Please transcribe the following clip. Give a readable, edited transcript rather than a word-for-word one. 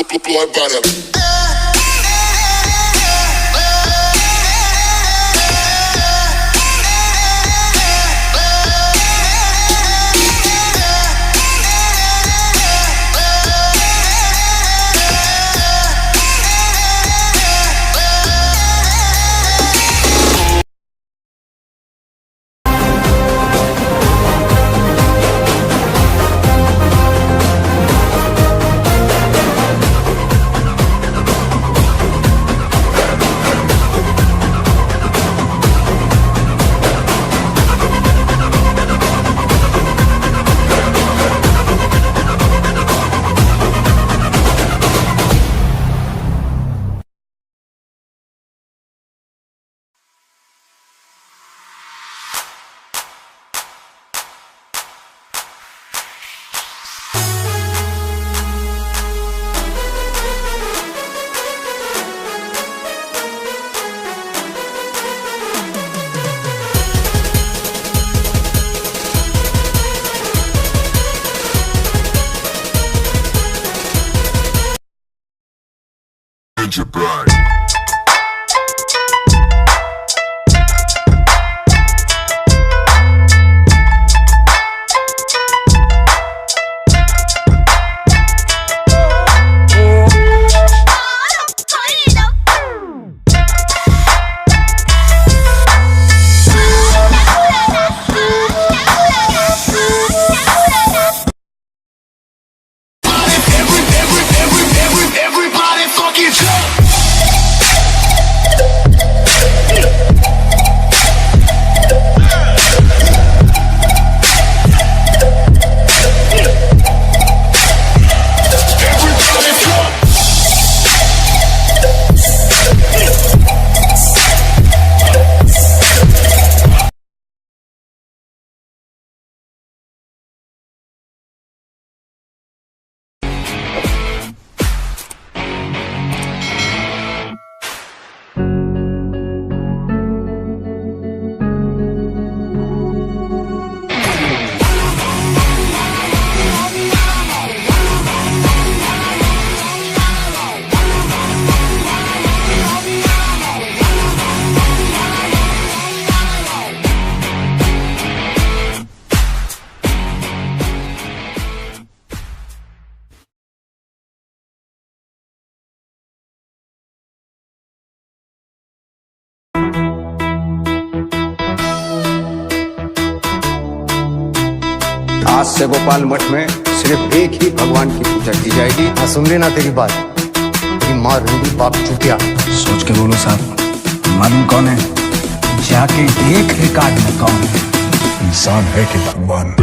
blood butter. Your bride. Everybody fucking jump! आज से गोपाल मठ में सिर्फ एक ही भगवान की पूजा की जाएगी। हाँ, सुन लेना तेरी बात। तेरी माँ रूबी बाप चुतिया। सोच के बोलो साहब, मालूम कौन है? जाके देख रिकॉर्ड में कौन है। इंसान है कि भगवान।